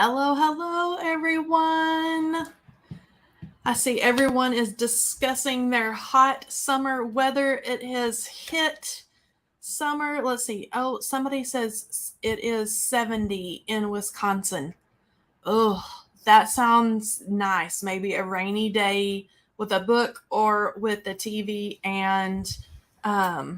Hello, everyone. I see everyone is discussing their hot summer weather. It has hit summer. Let's see. Oh, somebody says it is 70 in Wisconsin. Oh, that sounds nice. Maybe a rainy day with a book or with the TV and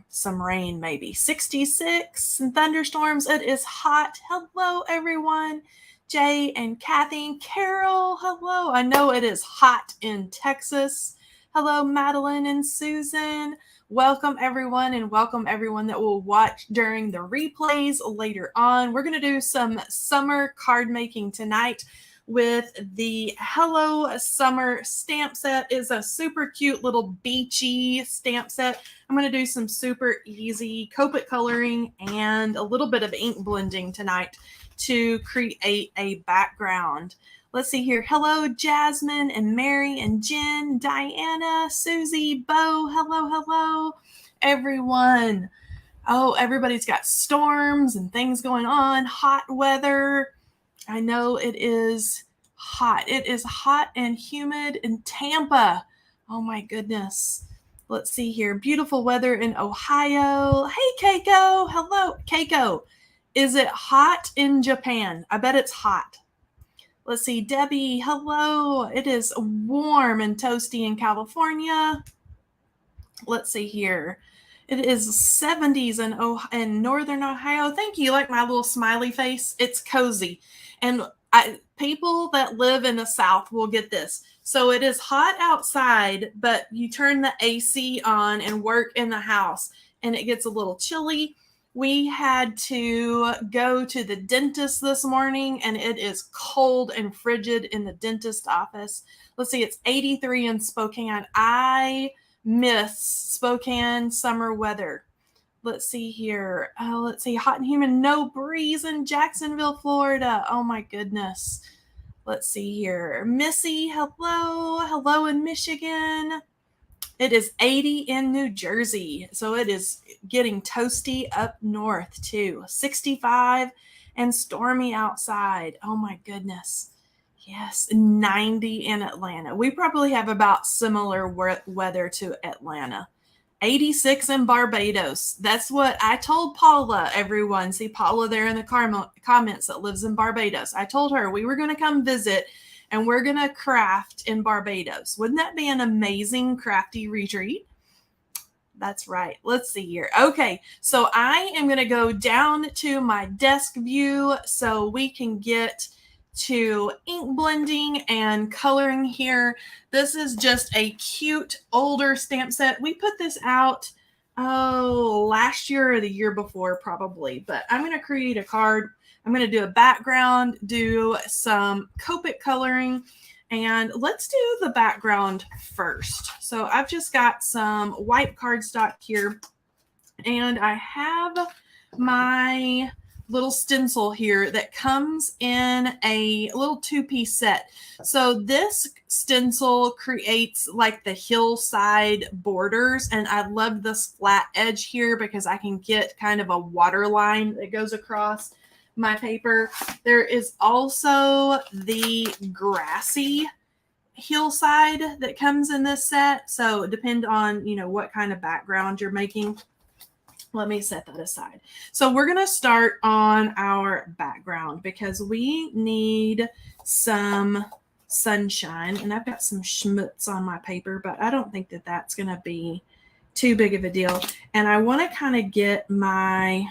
some rain, maybe. 66 and thunderstorms. It is hot. Hello, everyone. Jay and Kathy and Carol. Hello. I know it is hot in Texas. Hello, Madeline and Susan. Welcome, everyone, and welcome everyone that will watch during the replays later on. We're going to do some summer card making tonight with the Hello Summer stamp set. It's a super cute little beachy stamp set. I'm going to do some super easy Copic coloring and a little bit of ink blending tonight to create a background. Let's see here. Hello, Jasmine and Mary and Jen, Diana, Susie, Bo. Hello, everyone. Oh, everybody's got storms and things going on, hot weather. I know it is hot. It is hot and humid in Tampa. Oh my goodness. Let's see here. Beautiful weather in Ohio. Hey, Keiko. Hello, Keiko. Is it hot in Japan? I bet it's hot. Let's see, Debbie, hello. It is warm and toasty in California. Let's see here. It is 70s in northern Ohio. Thank you. Like my little smiley face. It's cozy. And people that live in the South will get this. So it is hot outside, but you turn the AC on and work in the house, and it gets a little chilly. We had to go to the dentist this morning, and it is cold and frigid in the dentist office. Let's see, it's 83 in Spokane. I miss Spokane summer weather. Let's see here. Let's see, hot and humid, no breeze in Jacksonville, Florida. Oh my goodness. Let's see here. Missy, hello in Michigan. It is 80 in New Jersey, so it is getting toasty up north too. 65 and stormy outside. Oh my goodness. Yes, 90 in Atlanta. We probably have about similar weather to Atlanta. 86 in Barbados. That's what I told Paula, everyone. See Paula there in the comments that lives in Barbados. I told her we were going to come visit and we're going to craft in Barbados. Wouldn't that be an amazing crafty retreat? That's right. Let's see here. Okay, so I am going to go down to my desk view so we can get to ink blending and coloring here. This is just a cute older stamp set. We put this out, last year or the year before probably, but I'm going to create a card. I'm going to do a background, do some Copic coloring, and let's do the background first. So I've just got some white cardstock here, and I have my little stencil here that comes in a little two-piece set. So this stencil creates like the hillside borders, and I love this flat edge here because I can get kind of a water line that goes across my paper. There is also the grassy hillside that comes in this set. So depend on, what kind of background you're making. Let me set that aside. So we're going to start on our background because we need some sunshine, and I've got some schmutz on my paper, but I don't think that that's going to be too big of a deal. And I want to kind of get my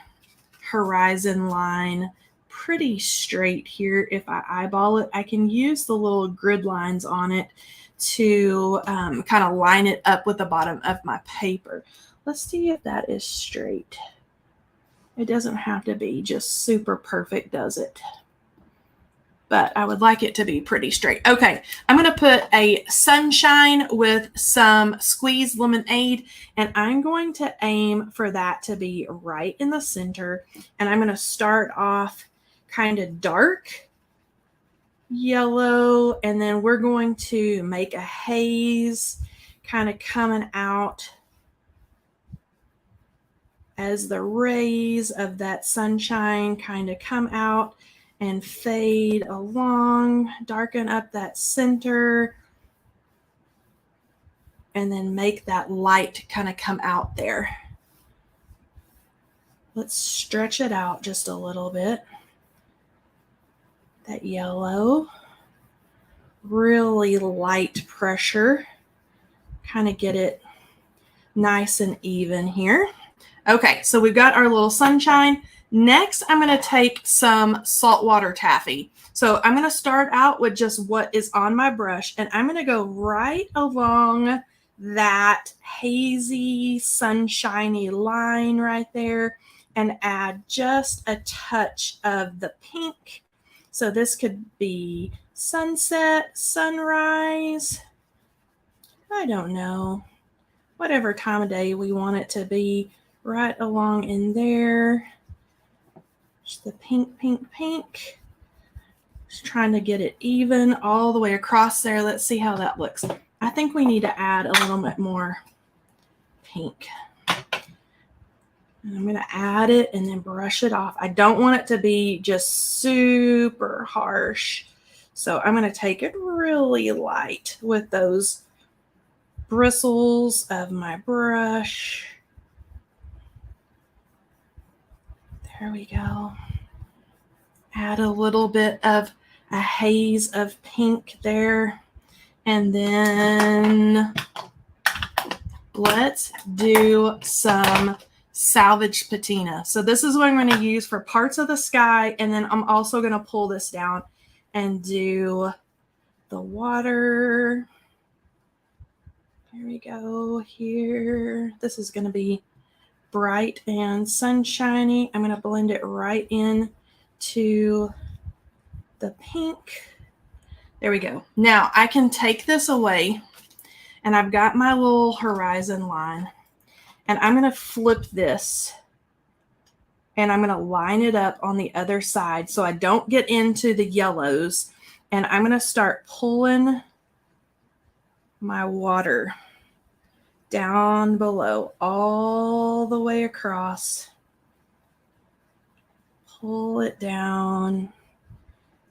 horizon line pretty straight here. If I eyeball it, I can use the little grid lines on it to kind of line it up with the bottom of my paper. Let's see if that is straight. It doesn't have to be just super perfect, does it? But I would like it to be pretty straight. Okay, I'm going to put a sunshine with some squeezed lemonade, and I'm going to aim for that to be right in the center. And I'm going to start off kind of dark yellow, and then we're going to make a haze kind of coming out as the rays of that sunshine kind of come out. and fade along, darken up that center, and then make that light kind of come out there. Let's stretch it out just a little bit. That yellow, really light pressure, kind of get it nice and even here. Okay, so we've got our little sunshine. Next, I'm going to take some saltwater taffy. So I'm going to start out with just what is on my brush, and I'm going to go right along that hazy, sunshiny line right there and add just a touch of the pink. So this could be sunset, sunrise, I don't know, whatever time of day we want it to be, right along in there. Just the pink, pink, pink. Just trying to get it even all the way across there. Let's see how that looks. I think we need to add a little bit more pink. And I'm going to add it and then brush it off. I don't want it to be just super harsh. So I'm going to take it really light with those bristles of my brush. There we go. Add a little bit of a haze of pink there. And then let's do some salvage patina. So this is what I'm going to use for parts of the sky. And then I'm also going to pull this down and do the water. There we go here. This is going to be bright and sunshiny. I'm going to blend it right in to the pink. There we go. Now I can take this away and I've got my little horizon line and I'm going to flip this and I'm going to line it up on the other side so I don't get into the yellows, and I'm going to start pulling my water down below all the way across. Pull it down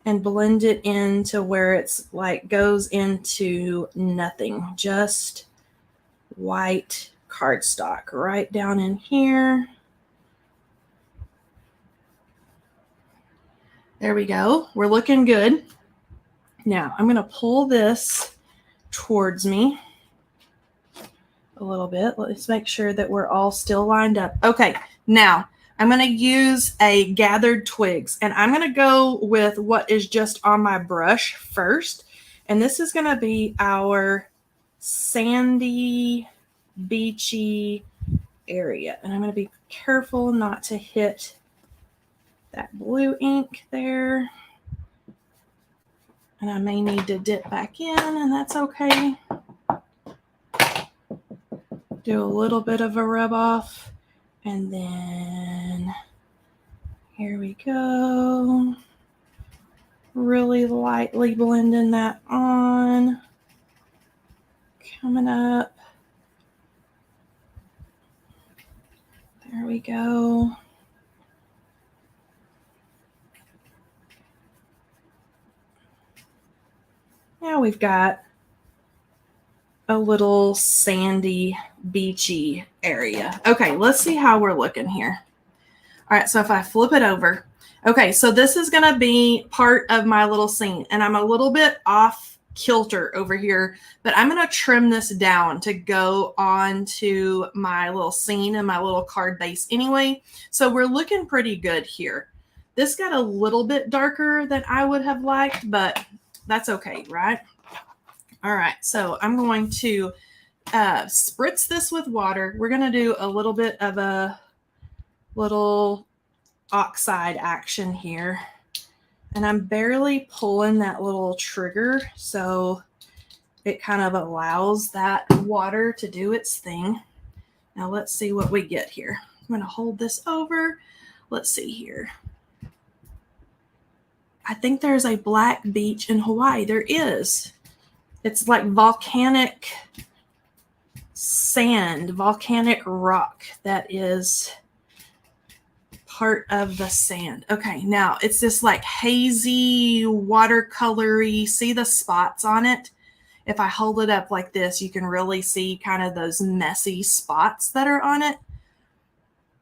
and blend it into where it's like goes into nothing, just white cardstock right down in here. There we go. We're looking good. Now I'm going to pull this towards me a little bit. Let's make sure that we're all still lined up. Okay, now I'm going to use a gathered twigs, and I'm going to go with what is just on my brush first. And this is going to be our sandy, beachy area. And I'm going to be careful not to hit that blue ink there. And I may need to dip back in, and that's okay. Do a little bit of a rub off. And then here we go. Really lightly blending that on. Coming up. There we go. Now we've got a little sandy, beachy area. Okay, let's see how we're looking here. All right, so if I flip it over. Okay, so this is going to be part of my little scene, and I'm a little bit off kilter over here, but I'm going to trim this down to go onto my little scene and my little card base anyway. So we're looking pretty good here. This got a little bit darker than I would have liked, but that's okay, right? All right, so I'm going to spritz this with water. We're going to do a little bit of a little oxide action here. And I'm barely pulling that little trigger, so it kind of allows that water to do its thing. Now let's see what we get here. I'm going to hold this over. Let's see here. I think there's a black beach in Hawaii. There is. It's like volcanic sand, volcanic rock that is part of the sand. Okay, now it's this like hazy, watercolory. See the spots on it? If I hold it up like this, you can really see kind of those messy spots that are on it.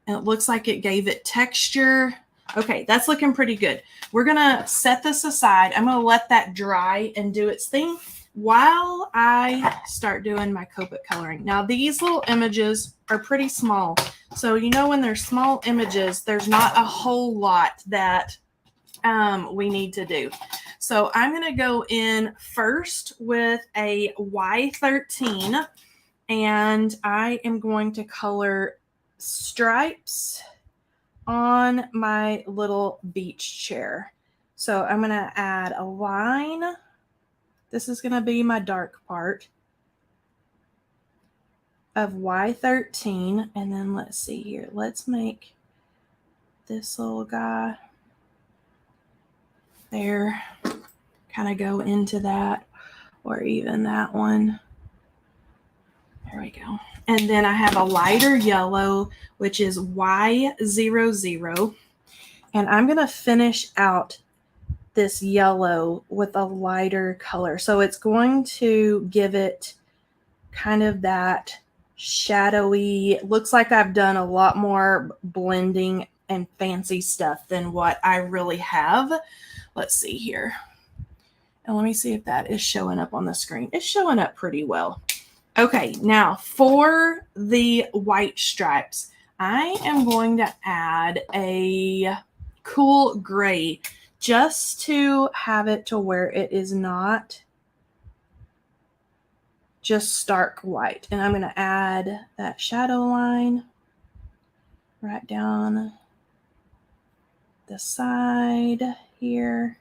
And it looks like it gave it texture. Okay, that's looking pretty good. We're going to set this aside. I'm going to let that dry and do its thing while I start doing my Copic coloring. Now, these little images are pretty small. So, you know, when they're small images, there's not a whole lot that we need to do. So I'm going to go in first with a Y13, and I am going to color stripes on my little beach chair. So I'm going to add a line. This is going to be my dark part of Y13. And then let's see here. Let's make this little guy there kind of go into that, or even that one. There we go. And then I have a lighter yellow, which is Y00. And I'm going to finish out this yellow with a lighter color. So it's going to give it kind of that shadowy, looks like I've done a lot more blending and fancy stuff than what I really have. Let's see here. And let me see if that is showing up on the screen. It's showing up pretty well. Okay, now for the white stripes, I am going to add a cool gray just to have it to where it is not just stark white. And I'm going to add that shadow line right down the side here,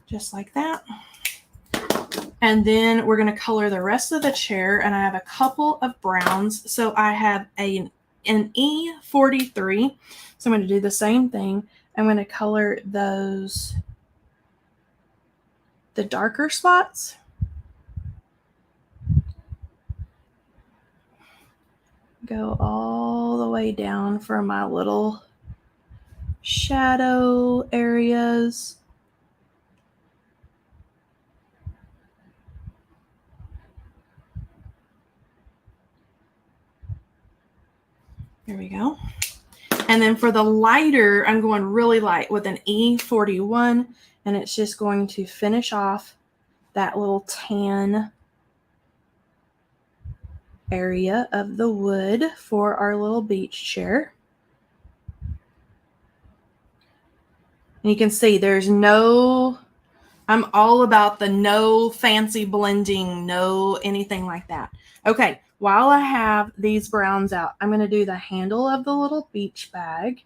just like that. And then we're going to color the rest of the chair, and I have a couple of browns. So I have an E43. So I'm going to do the same thing. I'm going to color those, the darker spots. Go all the way down for my little shadow areas. There we go. And then for the lighter, I'm going really light with an E41, and it's just going to finish off that little tan area of the wood for our little beach chair. And you can see there's no, I'm all about the no fancy blending, no anything like that. Okay, while I have these browns out, I'm going to do the handle of the little beach bag.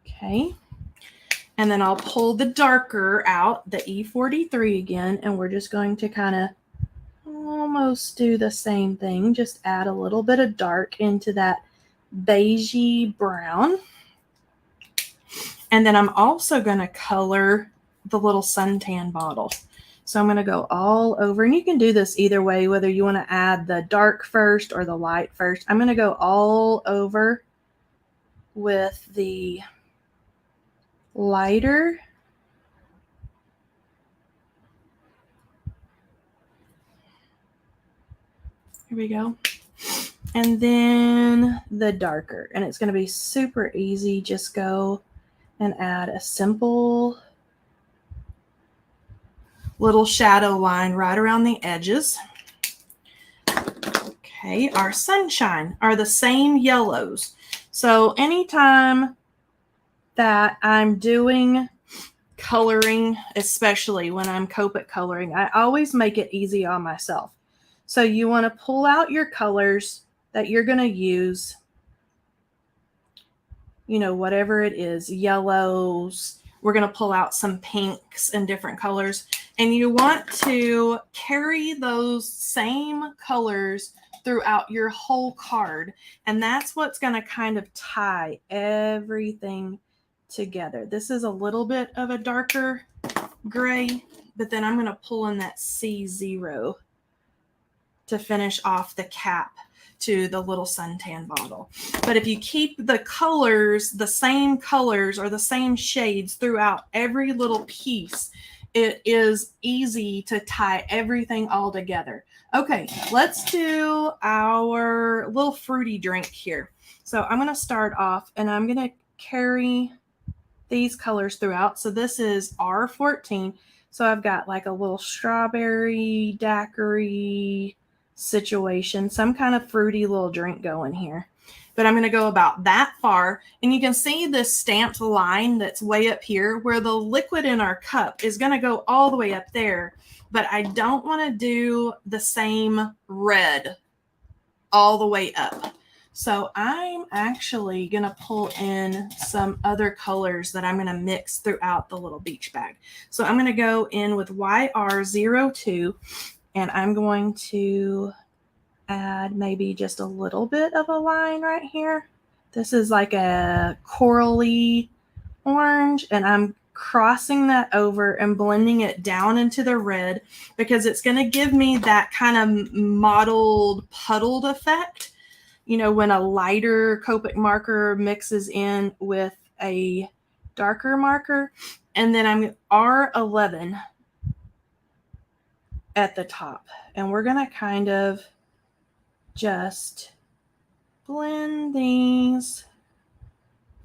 Okay. And then I'll pull the darker out, the E43 again, and we're just going to kind of almost do the same thing. Just add a little bit of dark into that beigey brown. And then I'm also going to color the little suntan bottle. So I'm going to go all over, and you can do this either way, whether you want to add the dark first or the light first. I'm going to go all over with the lighter. Here we go. And then the darker, and it's going to be super easy. Just go and add a simple little shadow line right around the edges. Okay, our sunshine are the same yellows. So anytime that I'm doing coloring, especially when I'm Copic coloring, I always make it easy on myself. So you want to pull out your colors that you're going to use, you know, whatever it is, yellows. We're going to pull out some pinks and different colors. And you want to carry those same colors throughout your whole card. And that's what's going to kind of tie everything together. This is a little bit of a darker gray, but then I'm going to pull in that C0 to finish off the cap. to the little suntan bottle. But if you keep the colors, the same colors or the same shades throughout every little piece, it is easy to tie everything all together. Okay, let's do our little fruity drink here. So I'm going to start off and I'm going to carry these colors throughout. So this is R14. So I've got like a little strawberry daiquiri situation, some kind of fruity little drink going here. But I'm going to go about that far. And you can see this stamped line that's way up here where the liquid in our cup is going to go all the way up there. But I don't want to do the same red all the way up. So I'm actually going to pull in some other colors that I'm going to mix throughout the little beach bag. So I'm going to go in with YR02 and I'm going to add maybe just a little bit of a line right here. This is like a corally orange and I'm crossing that over and blending it down into the red because it's going to give me that kind of mottled, puddled effect. You know, when a lighter Copic marker mixes in with a darker marker. And then I'm R11 at the top. And we're going to kind of just blend these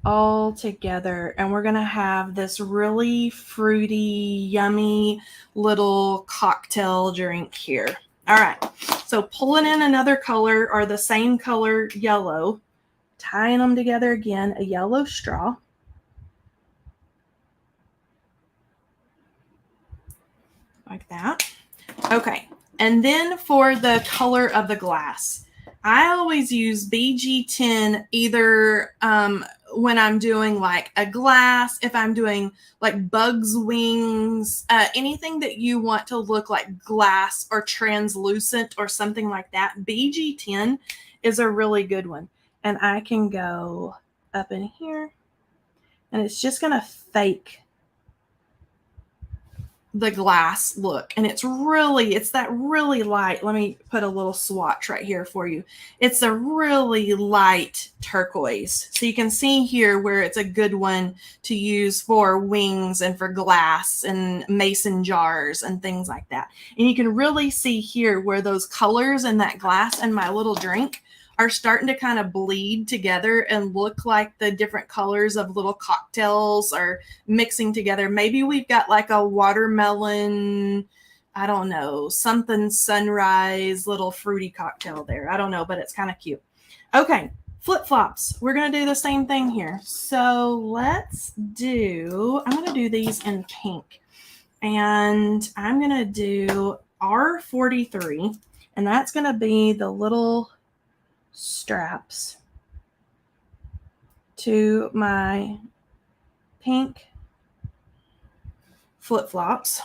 all together. And we're going to have this really fruity, yummy little cocktail drink here. All right, so pulling in another color or the same color yellow, tying them together again, a yellow straw. Like that. Okay, and then for the color of the glass, I always use BG10 either when I'm doing like a glass, if I'm doing like bugs wings, anything that you want to look like glass or translucent or something like that. BG10 is a really good one. And I can go up in here and it's just going to fake the glass look. And it's that really light. Let me put a little swatch right here for you. It's a really light turquoise. So you can see here where it's a good one to use for wings and for glass and mason jars and things like that. And you can really see here where those colors in that glass and my little drink are starting to kind of bleed together and look like the different colors of little cocktails are mixing together. Maybe we've got like a watermelon, I don't know, something sunrise little fruity cocktail there. I don't know, but it's kind of cute. Okay, flip-flops. We're going to do the same thing here. So I'm going to do these in pink. And I'm going to do R43. And that's going to be the little straps to my pink flip-flops.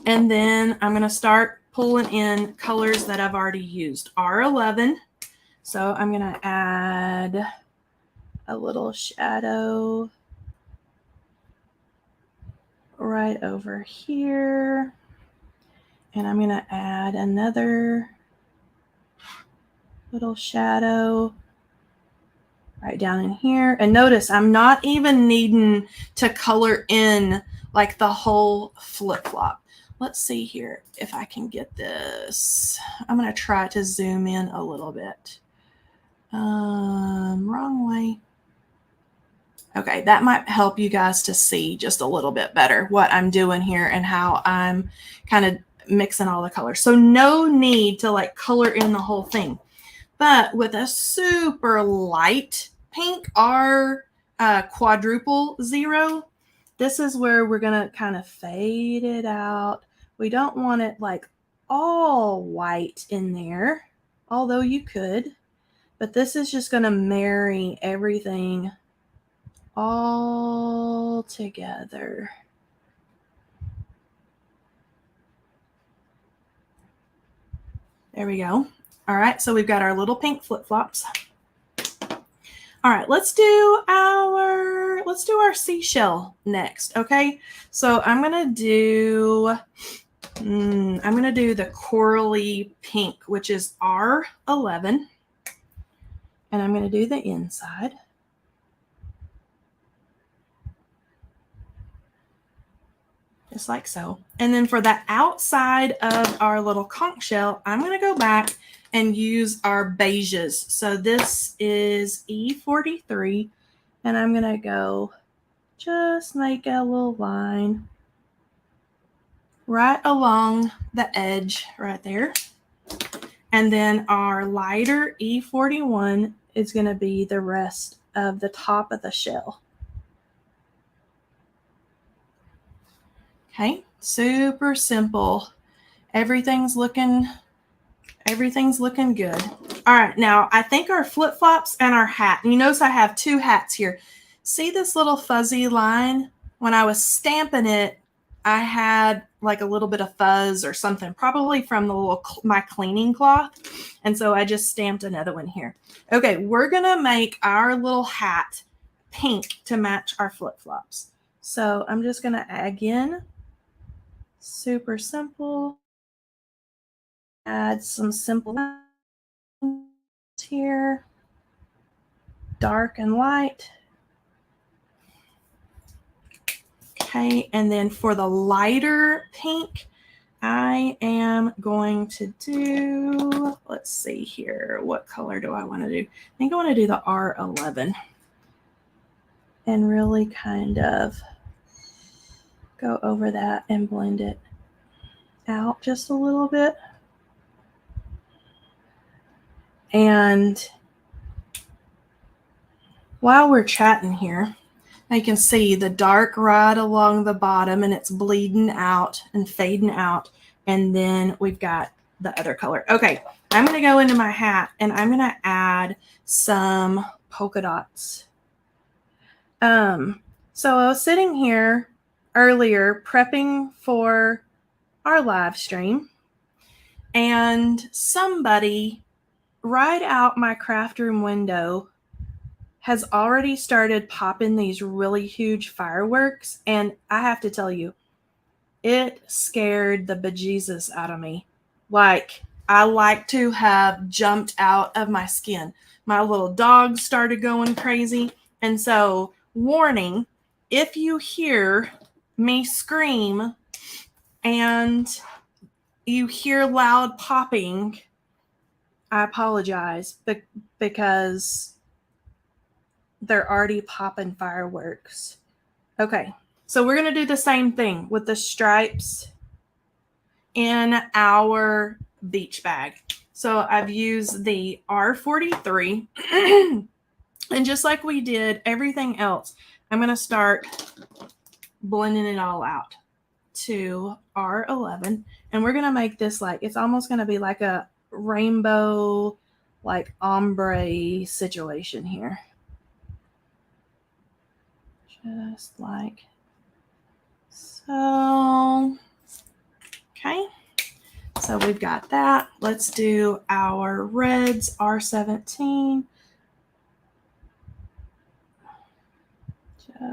And then I'm going to start pulling in colors that I've already used. R11. So I'm going to add a little shadow right over here. And I'm going to add another little shadow right down in here. And notice I'm not even needing to color in like the whole flip-flop. Let's see here if I can get this. I'm going to try to zoom in a little bit. Wrong way. Okay, that might help you guys to see just a little bit better what I'm doing here and how I'm kind of mixing all the colors. So no need to like color in the whole thing. But with a super light pink or quadruple 0, this is where we're going to kind of fade it out. We don't want it like all white in there, although you could. But this is just going to marry everything all together. There we go. All right, so we've got our little pink flip-flops. All right, let's do our seashell next, okay? So I'm going to do I'm going to do the corally pink, which is R11. And I'm going to do the inside. Just like so. And then for the outside of our little conch shell, I'm going to go back and use our beiges. So this is E43. And I'm going to go just make a little line right along the edge right there. And then our lighter E41 is going to be the rest of the top of the shell. Okay, super simple. Everything's looking good. All right, now I think our flip-flops and our hat. You notice I have two hats here. See this little fuzzy line? When I was stamping it, I had like a little bit of fuzz or something, probably from my cleaning cloth. And so I just stamped another one here. Okay, we're gonna make our little hat pink to match our flip-flops. So I'm just gonna again, super simple. Add some simple lines here, dark and light. Okay, and then for the lighter pink, I am going to do, let's see here, what color do I want to do? I think I want to do the R11 and really kind of go over that and blend it out just a little bit. And while we're chatting here, I can see the dark right along the bottom and it's bleeding out and fading out. And then we've got the other color. Okay, I'm going to go into my hat and I'm going to add some polka dots. So I was sitting here earlier prepping for our live stream and somebody right out my craft room window has already started popping these really huge fireworks. And I have to tell you, it scared the bejesus out of me. Like, I like to have jumped out of my skin. My little dog started going crazy. And so, warning, if you hear me scream and you hear loud popping, I apologize because they're already popping fireworks. Okay, so we're going to do the same thing with the stripes in our beach bag. So I've used the R43 and just like we did everything else, I'm going to start blending it all out to R11 and we're going to make this like, it's almost going to be like a rainbow, like ombre situation here. Just like so. Okay, so we've got that. Let's do our reds, R17.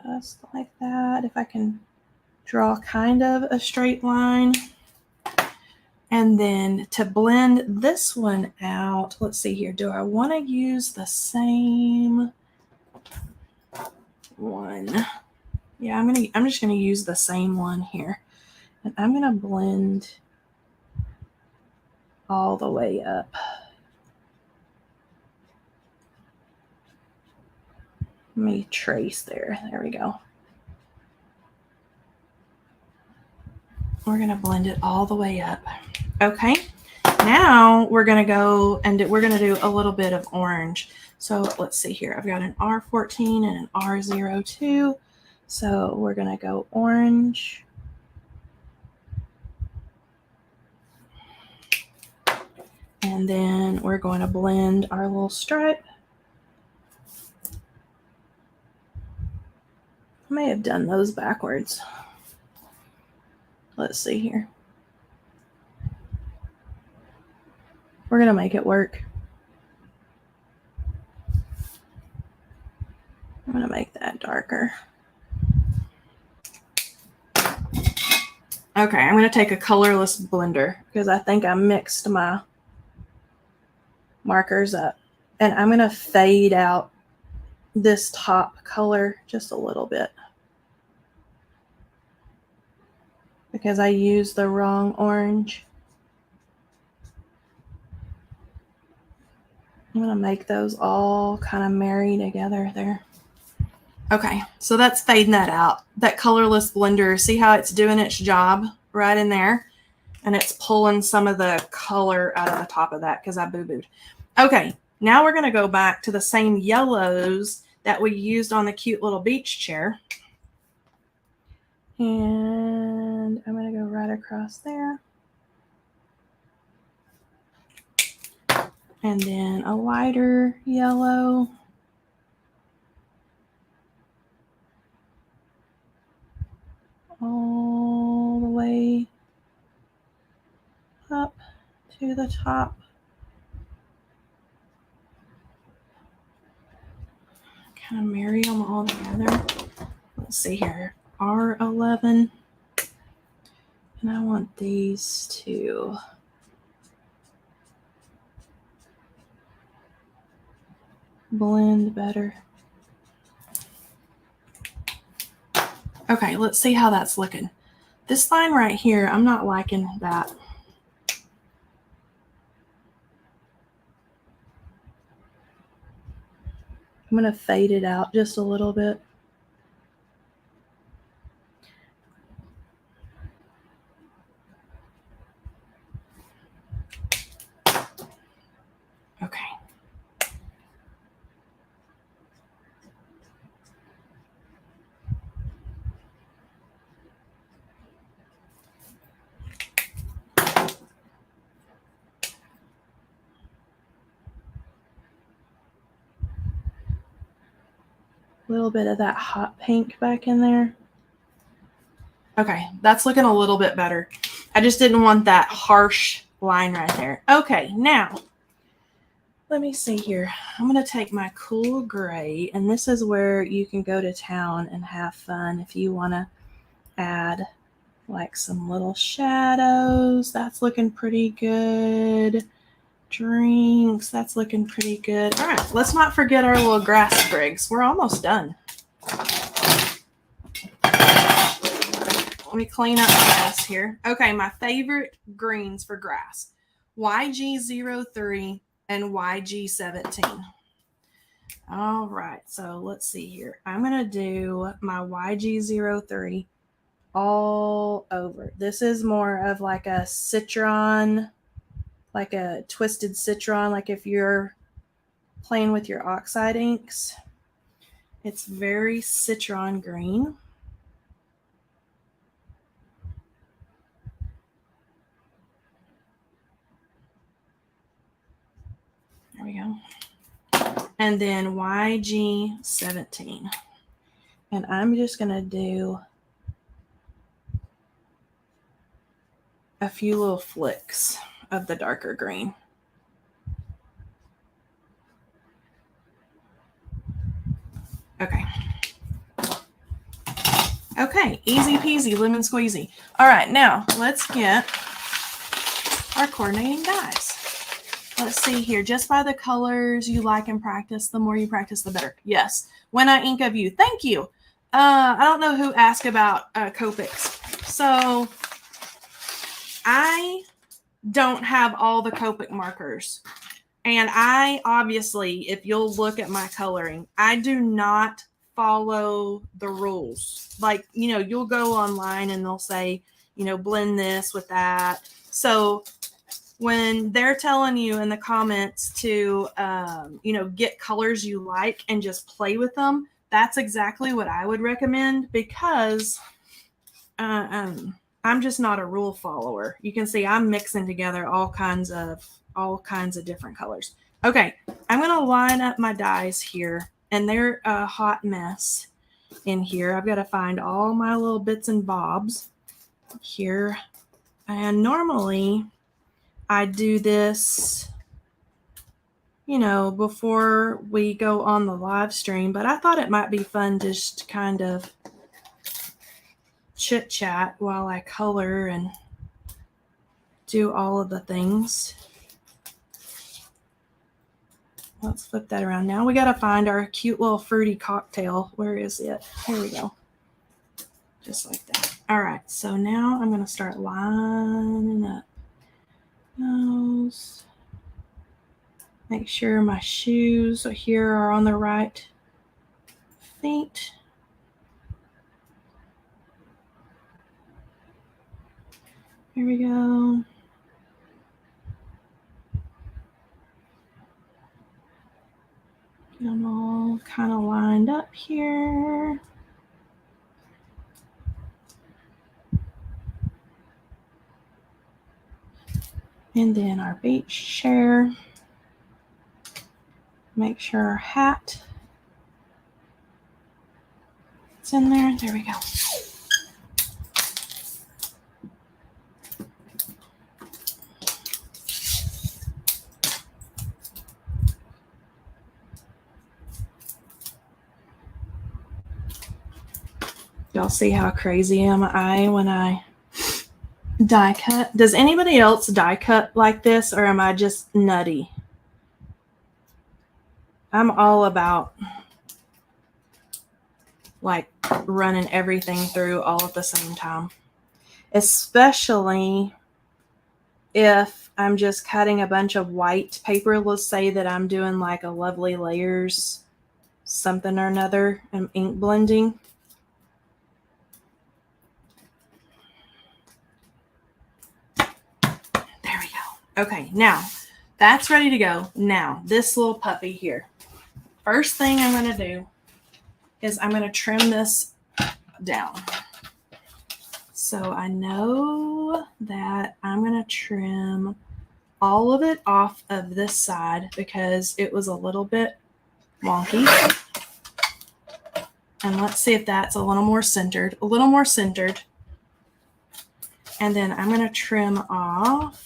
Just like that. If I can draw kind of a straight line. And then to blend this one out, let's see here. Do I want to use the same one? Yeah, I'm just gonna use the same one here. And I'm gonna blend all the way up. Let me trace there. There we go. We're gonna blend it all the way up. Okay, now we're gonna go and we're gonna do a little bit of orange. So let's see here. I've got an R14 and an R02. So we're gonna go orange. And then we're going to blend our little stripe. I may have done those backwards. Let's see here. We're going to make it work. I'm going to make that darker. Okay, I'm going to take a colorless blender because I think I mixed my markers up. And I'm going to fade out this top color just a little bit because I used the wrong orange. I'm going to make those all kind of marry together there. Okay, so that's fading that out. That colorless blender, see how it's doing its job right in there? And it's pulling some of the color out of the top of that because I boo-booed. Okay, now we're going to go back to the same yellows that we used on the cute little beach chair. And I'm going to go right across there. And then a lighter yellow. All the way up to the top. Kind of marry them all together. Let's see here. R11. And I want these to blend better. Okay, let's see how that's looking. This line right here, I'm not liking that. I'm going to fade it out just a little bit. Okay. A little bit of that hot pink back in there. Okay, that's looking a little bit better. I just didn't want that harsh line right there. Okay, now, let me see here. I'm going to take my cool gray, and this is where you can go to town and have fun if you want to add like some little shadows. That's looking pretty good. Drinks, that's looking pretty good. All right, let's not forget our little grass sprigs. We're almost done. Let me clean up my mess here. Okay, my favorite greens for grass. YG03 and YG17. All right, so let's see here. I'm going to do my YG03 all over. This is more of like a citron, like a twisted citron, like if you're playing with your oxide inks. It's very citron green. There we go. And then YG17. And I'm just going to do a few little flicks of the darker green. Okay. Okay, easy peasy, lemon squeezy. All right, now let's get our coordinating dies. Let's see here. Just by the colors you like and practice, the more you practice, the better. Yes. When I ink of you. Thank you. I don't know who asked about Copics. So I don't have all the Copic markers. And I obviously, if you'll look at my coloring, I do not follow the rules. Like, you know, you'll go online and they'll say, you know, blend this with that. So when they're telling you in the comments to, you know, get colors you like and just play with them, that's exactly what I would recommend because I'm just not a rule follower. You can see I'm mixing together all kinds of different colors. Okay, I'm going to line up my dies here, and they're a hot mess in here. I've got to find all my little bits and bobs here. And normally I do this, you know, before we go on the live stream, but I thought it might be fun just kind of chit chat while I color and do all of the things. Let's flip that around. Now we got to find our cute little fruity cocktail. Where is it? Here we go. Just like that. All right, so now I'm going to start lining up nose. Make sure my shoes here are on the right feet. Here we go. Get them all kind of lined up here. And then our beach chair. Make sure our hat is in there. There we go. Y'all see how crazy am I when I die cut? Does anybody else die cut like this, or am I just nutty? I'm all about like running everything through all at the same time, especially if I'm just cutting a bunch of white paper. Let's say that I'm doing like a Lovely Layers something or another and ink blending. There we go. Okay, now that's ready to go. Now this little puppy here. First thing I'm going to do is I'm going to trim this down. So I know that I'm going to trim all of it off of this side because it was a little bit wonky. And let's see if that's a little more centered. A little more centered. And then I'm going to trim off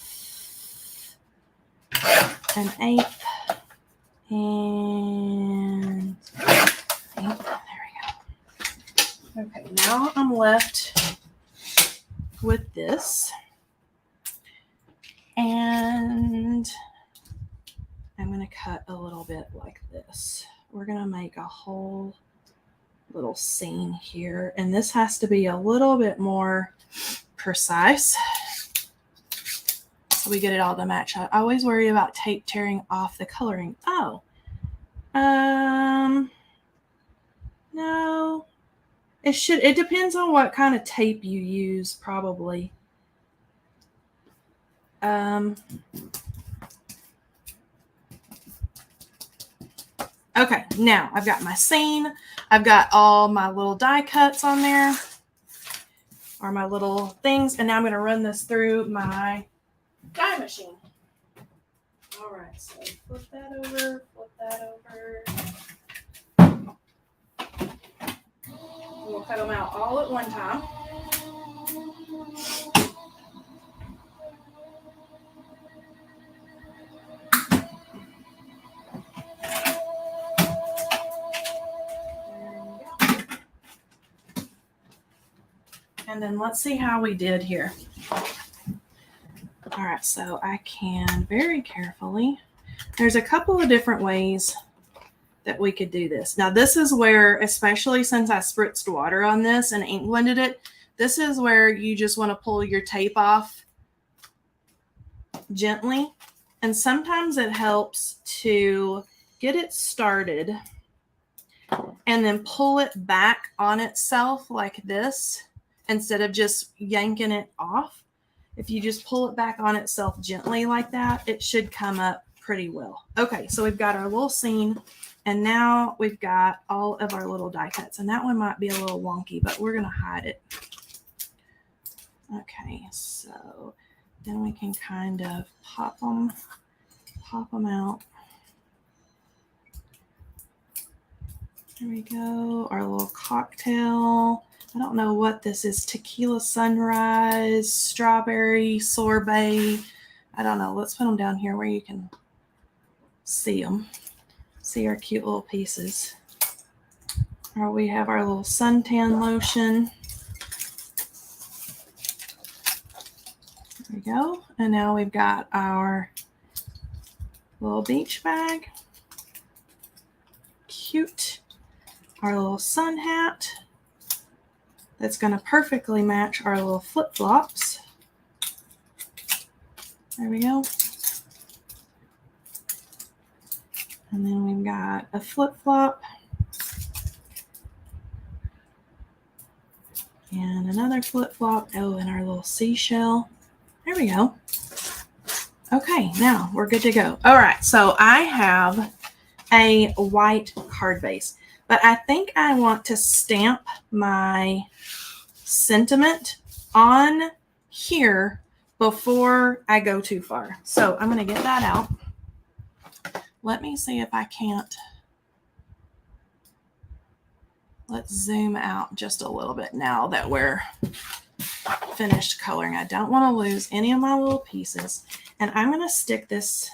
1/8 and 1/8. There we go. Okay, now I'm left with this. And I'm going to cut a little bit like this. We're going to make a whole little scene here. And this has to be a little bit more precise so we get it all to match up. I always worry about tape tearing off the coloring. Oh, no, it depends on what kind of tape you use, probably. Okay, now I've got my scene. I've got all my little die cuts on there, or my little things, and now I'm going to run this through my die machine. All right, so flip that over, flip that over. We'll cut them out all at one time. And then let's see how we did here. All right, so I can very carefully, there's a couple of different ways that we could do this. Now this is where, especially since I spritzed water on this and ink blended it, this is where you just want to pull your tape off gently. And sometimes it helps to get it started and then pull it back on itself like this instead of just yanking it off. If you just pull it back on itself gently like that, it should come up pretty well. Okay, so we've got our little scene, and now we've got all of our little die cuts. And that one might be a little wonky, but we're going to hide it. Okay, so then we can kind of pop them out. There we go, our little cocktail. I don't know what this is. Tequila sunrise, strawberry sorbet. I don't know. Let's put them down here where you can see them. See our cute little pieces. Or we have our little suntan lotion. go. And now we've got our little beach bag. Cute. Our little sun hat. That's going to perfectly match our little flip-flops. There we go. And then we've got a flip-flop. And another flip-flop. Oh, and our little seashell. There we go. Okay, now we're good to go. All right, so I have a white card base, but I think I want to stamp my sentiment on here before I go too far. So I'm going to get that out. Let me see if I can't. Let's zoom out just a little bit now that we're finished coloring. I don't want to lose any of my little pieces. And I'm going to stick this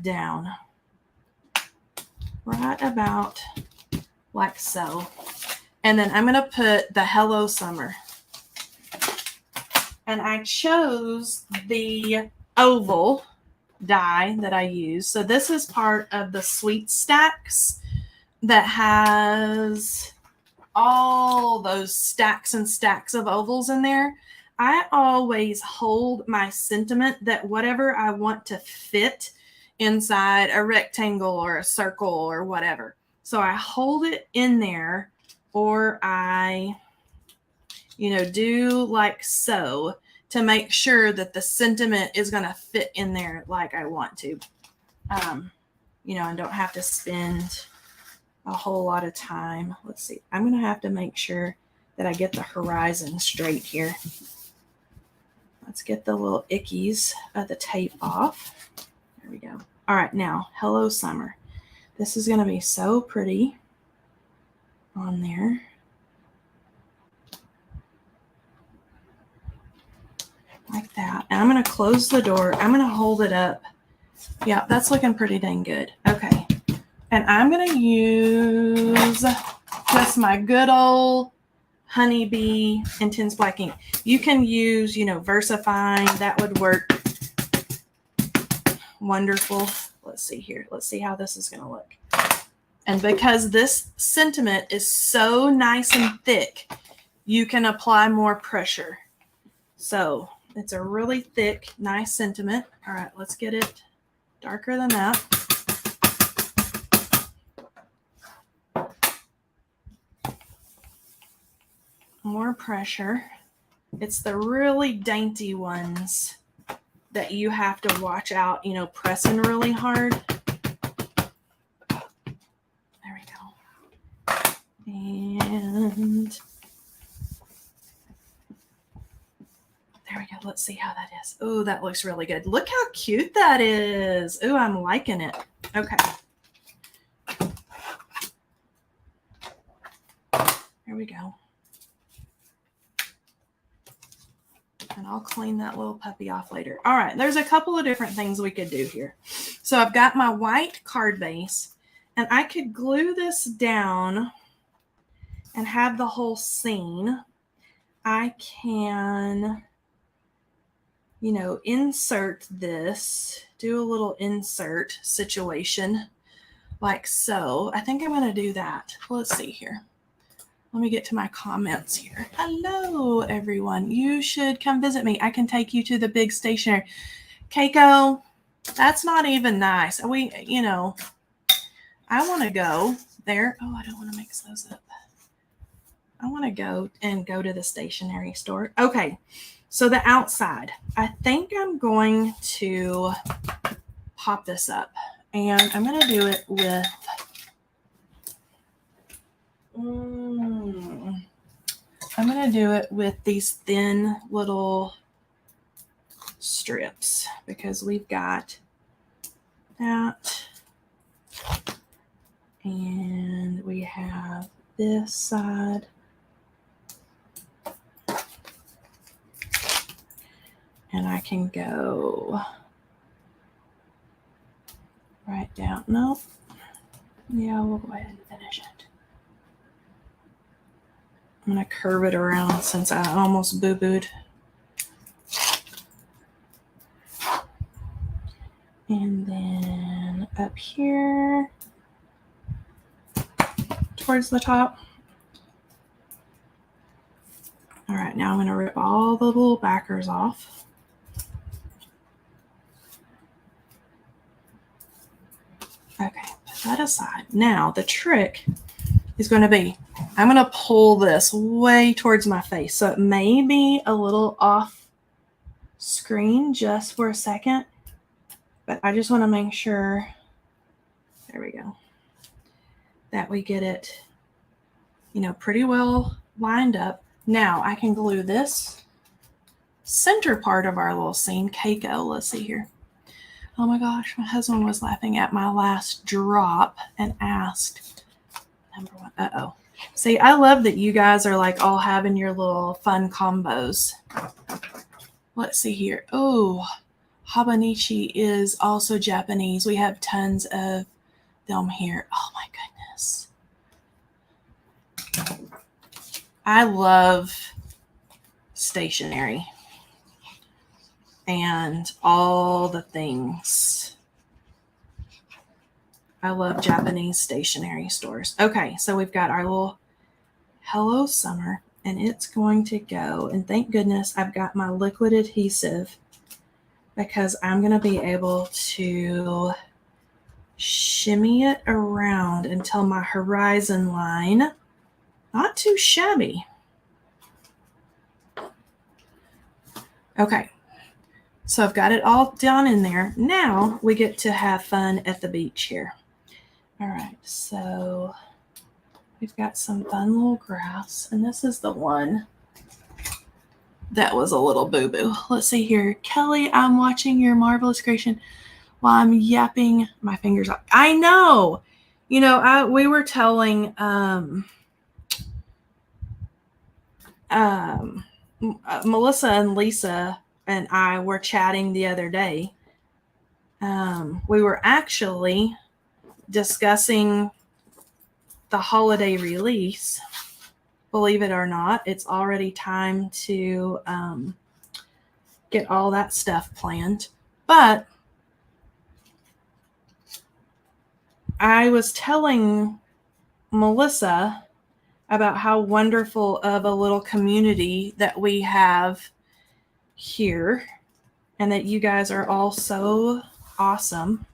down right about like so. And then I'm going to put the Hello Summer. And I chose the oval die that I use. So this is part of the Sweet Stacks that has all those stacks and stacks of ovals in there. I always hold my sentiment that whatever I want to fit inside a rectangle or a circle or whatever. So I hold it in there, or I, do like so to make sure that the sentiment is going to fit in there like I want to, and don't have to spend a whole lot of time. Let's see. I'm going to have to make sure that I get the horizon straight here. Let's get the little ickies of the tape off. There we go. All right, now, Hello Summer. This is going to be so pretty on there. Like that. And I'm going to close the door. I'm going to hold it up. Yeah, that's looking pretty dang good. Okay. And I'm going to use just my good old Honeybee Intense Black ink. You can use, VersaFine. That would work wonderful. Let's see here. Let's see how this is going to look. And because this sentiment is so nice and thick, you can apply more pressure. So it's a really thick, nice sentiment. All right, let's get it darker than that. More pressure. It's the really dainty ones that you have to watch out, pressing really hard. There we go. And there we go. Let's see how that is. Oh, that looks really good. Look how cute that is. Oh, I'm liking it. Okay. There we go. And I'll clean that little puppy off later. All right, there's a couple of different things we could do here. So I've got my white card base, and I could glue this down and have the whole scene. I can, insert this, do a little insert situation like so. I think I'm going to do that. Let's see here. Let me get to my comments here. Hello, everyone. You should come visit me. I can take you to the big stationery. Keiko, that's not even nice. I want to go there. Oh, I don't want to mix those up. I want to go to the stationery store. Okay, so the outside. I think I'm going to pop this up. And I'm going to do it with... I'm going to do it with these thin little strips because we've got that. And we have this side. And I can go right down. Nope. Yeah, we'll go ahead and finish it. I'm going to curve it around since I almost boo-booed. up here towards the top. All right, now I'm going to rip all the little backers off. Okay, put that aside. Now the trick is going to be, I'm going to pull this way towards my face. So it may be a little off screen just for a second, but I just want to make sure, there we go, that we get it, pretty well lined up. Now I can glue this center part of our little scene, Keiko. Let's see here. Oh my gosh, my husband was laughing at my last drop and asked, number one, uh-oh. See, I love that you guys are like all having your little fun combos. Let's see here. Oh, Habanichi is also Japanese. We have tons of them here. Oh my goodness. I love stationery and all the things. I love Japanese stationery stores. Okay, so we've got our little Hello Summer, and it's going to go, and thank goodness I've got my liquid adhesive, because I'm going to be able to shimmy it around until my horizon line, not too shabby. Okay, so I've got it all down in there. Now we get to have fun at the beach here. All right, so we've got some fun little grass, and this is the one that was a little boo-boo. Let's see here. Kelley, I'm watching your marvelous creation while I'm yapping my fingers off. I know. We were telling Melissa and Lisa and I were chatting the other day. We were actually discussing the holiday release. Believe it or not, it's already time to get all that stuff planned. But I was telling Melissa about how wonderful of a little community that we have here, and that you guys are all so awesome,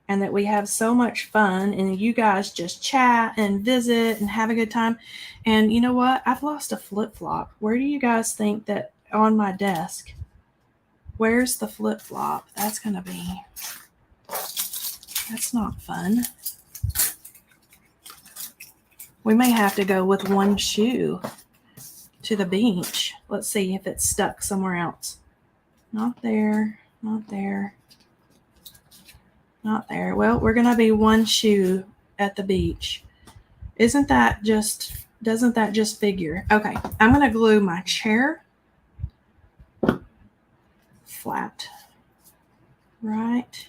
and that we have so much fun, and you guys just chat and visit and have a good time. And you know what? I've lost a flip-flop. Where do you guys think that on my desk? Where's the flip-flop? That's not fun. We may have to go with one shoe to the beach. Let's see if it's stuck somewhere else. Not there, not there, not there. Well, we're going to be one shoe at the beach. Doesn't that just figure? Okay, I'm going to glue my chair flat right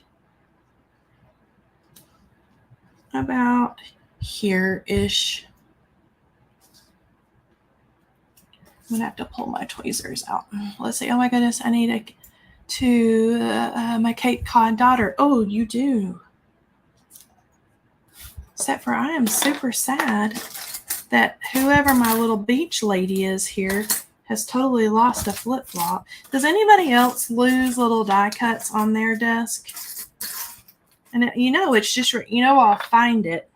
about here-ish. I'm going to have to pull my tweezers out. Let's see. Oh my goodness, I need my Cape Cod daughter. Oh, you do. Except for I am super sad that whoever my little beach lady is here has totally lost a flip-flop. Does anybody else lose little die cuts on their desk? And it's just, I'll find it.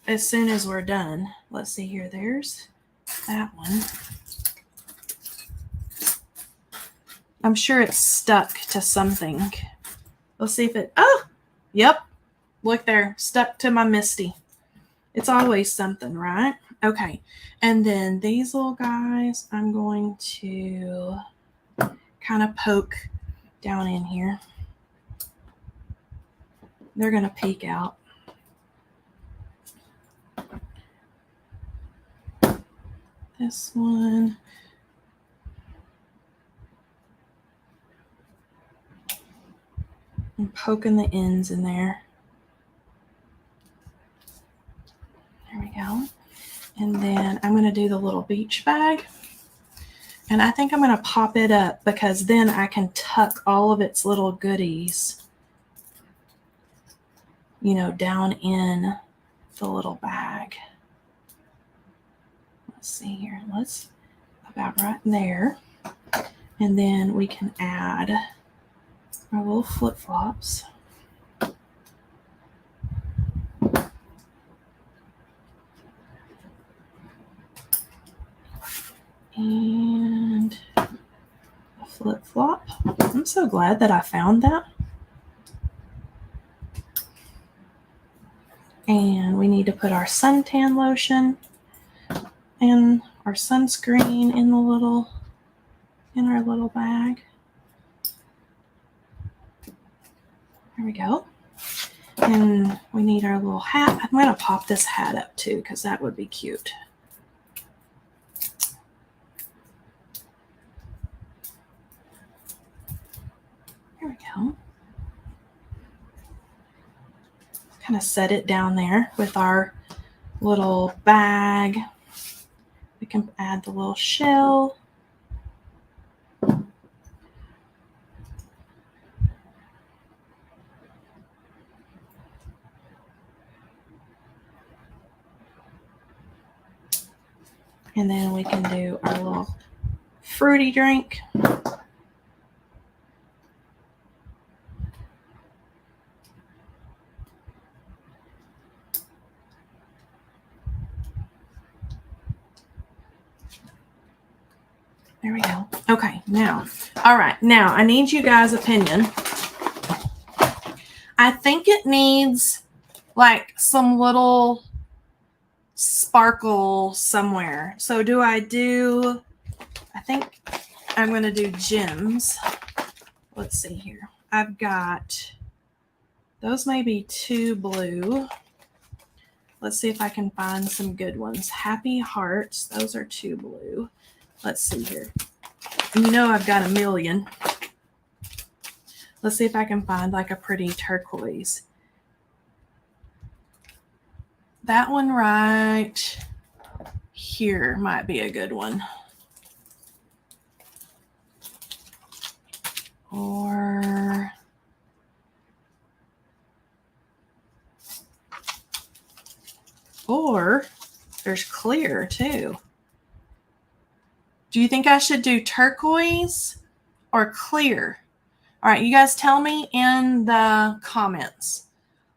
As soon as we're done. Let's see here. There's that one. I'm sure it's stuck to something. Let's see if it, yep. Look there, stuck to my Misty. It's always something, right? Okay. And then these little guys, I'm going to kind of poke down in here. They're going to peek out. This one. I'm poking the ends in there. There we go. And then I'm going to do the little beach bag. And I think I'm going to pop it up because then I can tuck all of its little goodies, you know, down in the little bag. Let's see here. Let's about right there. And then we can add our little flip-flops. And a flip-flop. I'm so glad that I found that. And we need to put our suntan lotion and our sunscreen in our little bag. There we go. And we need our little hat. I'm going to pop this hat up too because that would be cute. There we go. Kind of set it down there with our little bag. We can add the little shell. And then we can do our little fruity drink. There we go. Okay, now, all right, now I need you guys' opinion. I think it needs like some little sparkle somewhere. So do I do, I think I'm going to do gems. Let's see here. I've got, those may be too blue. Let's see if I can find some good ones. Happy hearts, those are too blue. Let's see here. You know I've got a million. Let's see if I can find like a pretty turquoise. That one right here might be a good one. Or there's clear too. Do you think I should do turquoise or clear? All right, you guys tell me in the comments.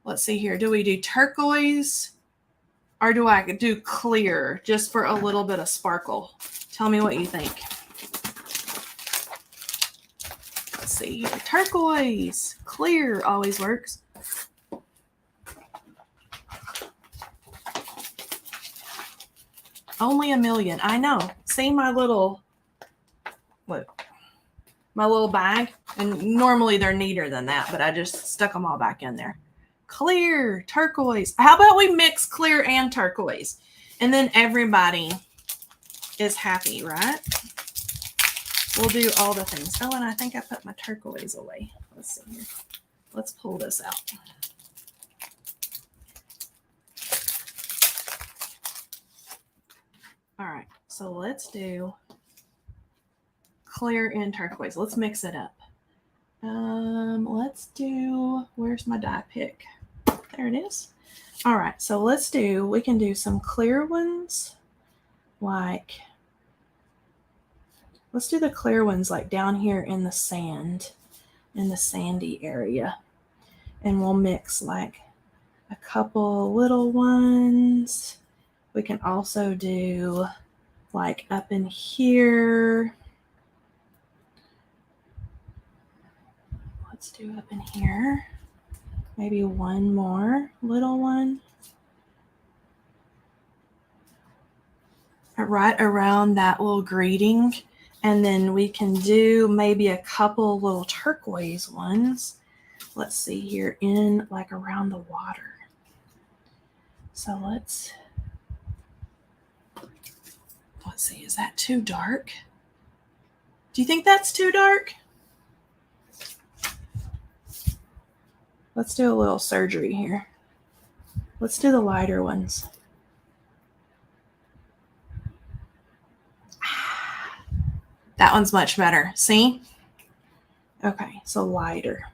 Let's see here. Do we do turquoise or do I do clear just for a little bit of sparkle? Tell me what you think. Let's see here. Turquoise, clear always works. Only a million. I know. See my little, look, my little bag. And normally they're neater than that, but I just stuck them all back in there. Clear, turquoise. How about we mix clear and turquoise? And then everybody is happy, right? We'll do all the things. Oh, and I think I put my turquoise away. Let's see here. Let's pull this out. All right, so let's do clear and turquoise. Let's mix it up. Let's do, where's my dye pick? There it is. All right, so we can do some clear ones. Like, let's do the clear ones like down here in the sand, in the sandy area. And we'll mix like a couple little ones. We can also do like up in here. Let's do up in here. Maybe one more little one. Right around that little greeting. And then we can do maybe a couple little turquoise ones. Let's see here in like around the water. So let's see, is that too dark? Do you think that's too dark? Let's do a little surgery here. Let's do the lighter ones. That one's much better. See? Okay, so lighter.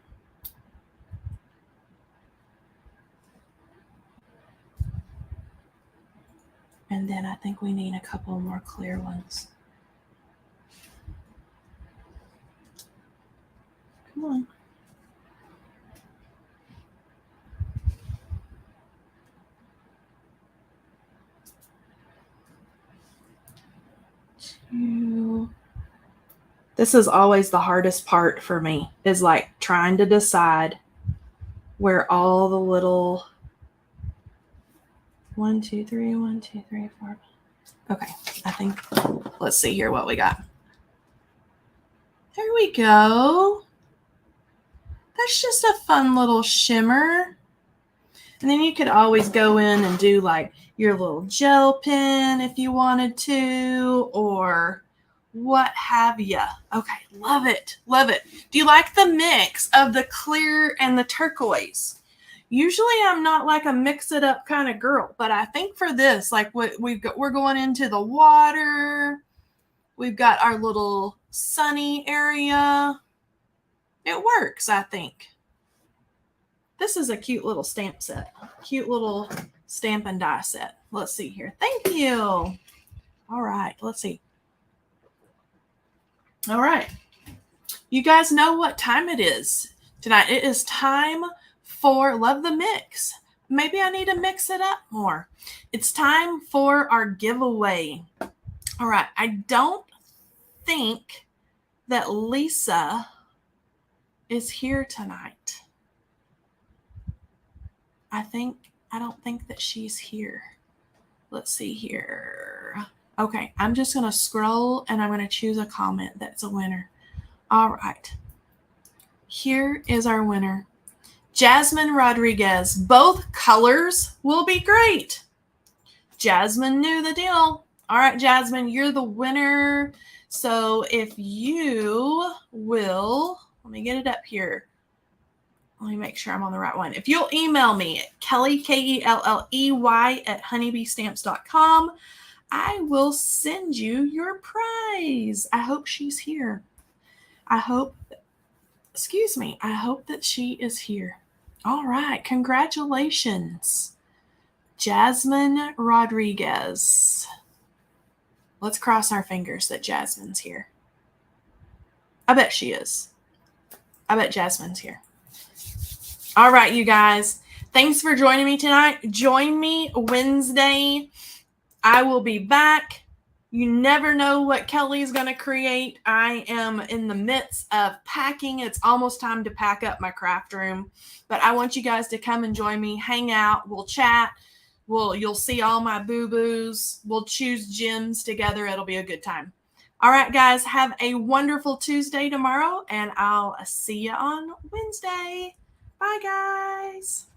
And then I think we need a couple more clear ones. Come on. This is always the hardest part for me, is like trying to decide where all the little 1, 2, 3, 1, 2, 3, 4. Okay, I think, let's see here what we got. There we go. That's just a fun little shimmer. And then you could always go in and do like your little gel pen if you wanted to, or what have you. Okay, love it. Love it. Do you like the mix of the clear and the turquoise? Usually I'm not like a mix it up kind of girl, but I think for this, like what we're going into the water. We've got our little sunny area. It works, I think. This is a cute little stamp set. Cute little stamp and die set. Let's see here. Thank you. All right, let's see. All right. You guys know what time it is tonight. It is time for Love the Mix. Maybe I need to mix it up more. It's time for our giveaway. All right. I don't think that Lisa is here tonight. I don't think that she's here. Let's see here. Okay, I'm just going to scroll and I'm going to choose a comment that's a winner. All right. Here is our winner. Jasmine Rodriguez. Both colors will be great. Jasmine knew the deal. All right, Jasmine, you're the winner. So if you will, let me get it up here. Let me make sure I'm on the right one. If you'll email me at Kelley, Kelley at honeybeestamps.com, I will send you your prize. I hope she's here. I hope that she is here. All right. Congratulations, Jasmine Rodriguez. Let's cross our fingers that Jasmine's here. I bet she is. I bet Jasmine's here. All right, you guys. Thanks for joining me tonight. Join me Wednesday. I will be back. You never know what Kelley's going to create. I am in the midst of packing. It's almost time to pack up my craft room. But I want you guys to come and join me, hang out, we'll chat. You'll see all my boo-boos. We'll choose gems together. It'll be a good time. All right, guys, have a wonderful Tuesday tomorrow, and I'll see you on Wednesday. Bye, guys.